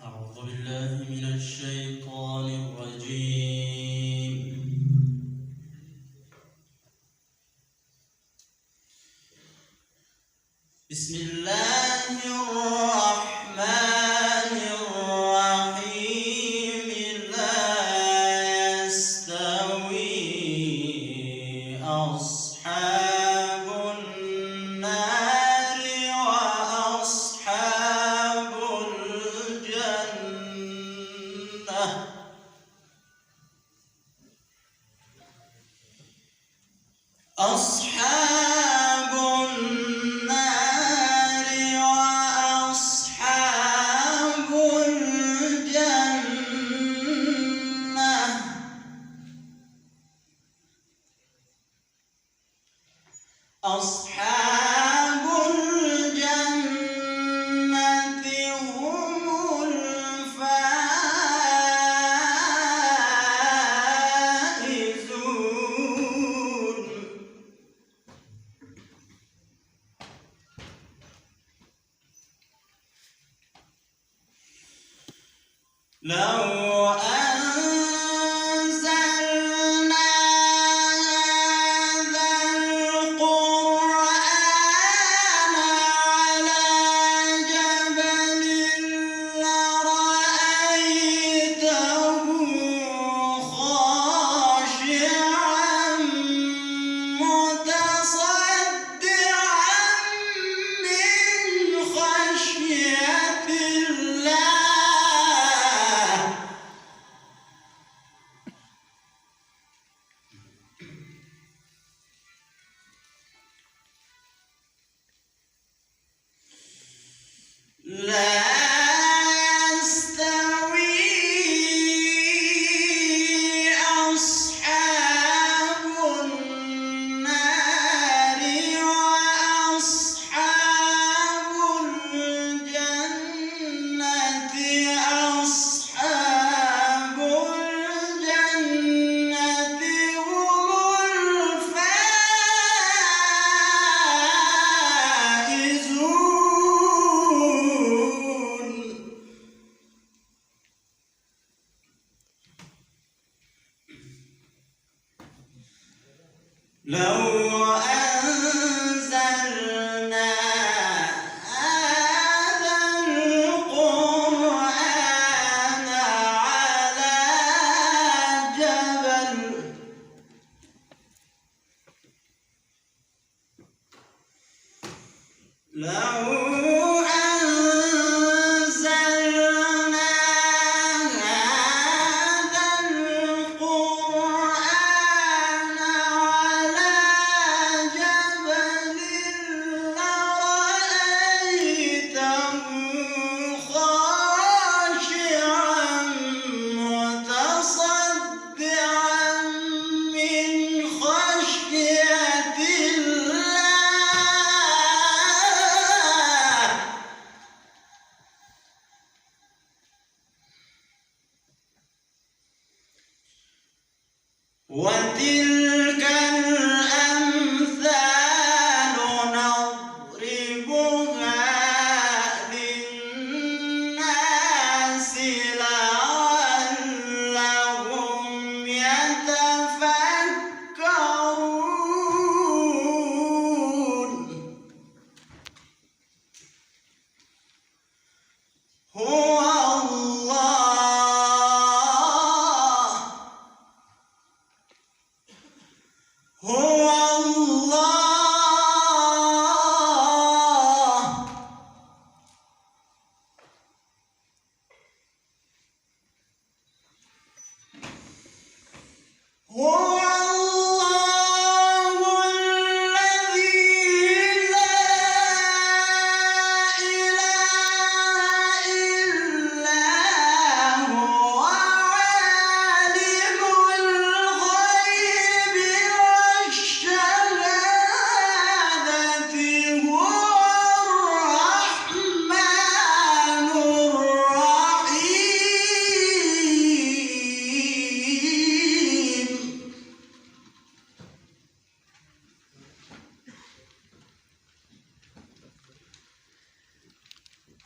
أعوذ بالله من الشيطان الرجيم. بسم الله الرحمن الرحيم. لا يستوي أصحاب النار وأصحاب الجنة. أصحاب النار وأصحاب الجنة. أصحاب الجنة هم الفائزون. لو أنزلنا هذا القرآن على جبل لرأيته خاشعا متصدعا من خشية الله. لا يستوي أصحاب النار وأصحاب الجنة. أصحاب الجنة هم الفائزون. لو أنزلنا هذا القرآن على جبل لو أنزلنا هذا القرآن على جبل لرأيته خاشعا متصدعا من خشية الله. وتلك الأمثال نضربها للناس لعلهم يتفكرون. هو الله هو الله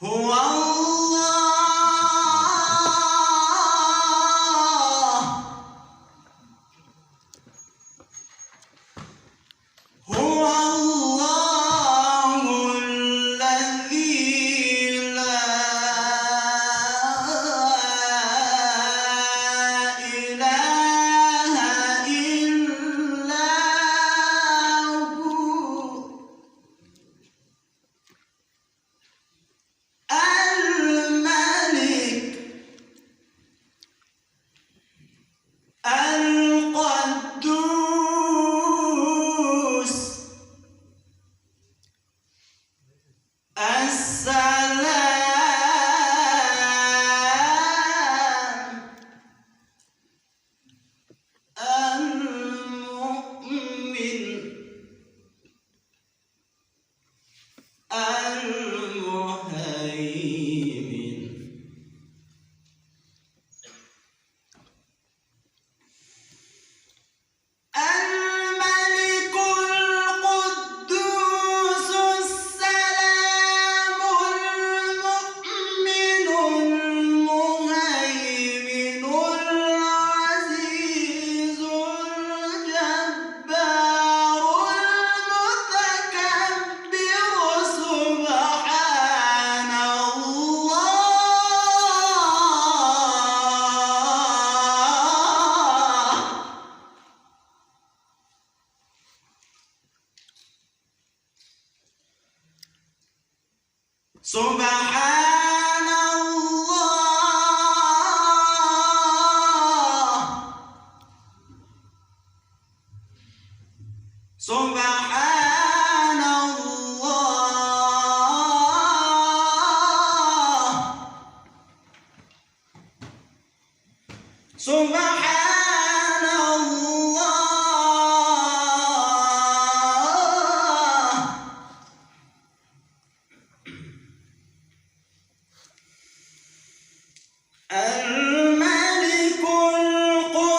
هو الله هو الله الذي لا إله إلا هو الملك القدوس السلام المؤمن المهيمن الملك القدوس السلام المؤمن المهيمن العزيز الجبار المتكبر سبحان الله سبحان الله سبحان الله سبحان الله الملك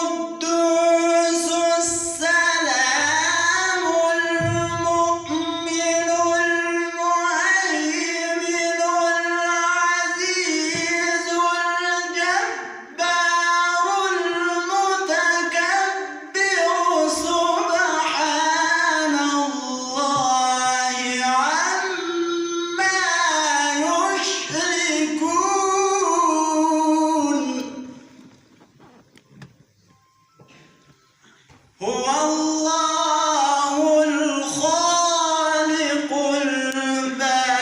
القدوس السلام المؤمن المهيمن العزيز الجبار المتكبر سبحان الله عما يشركون هو الله الخالق البارئ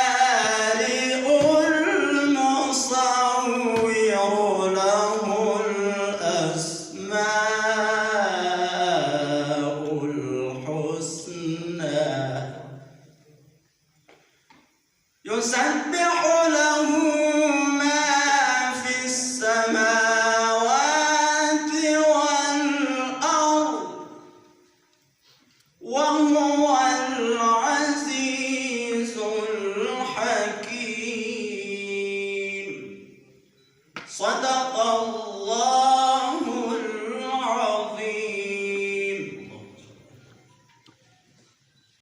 المصور له الأسماء الحسنى يسبح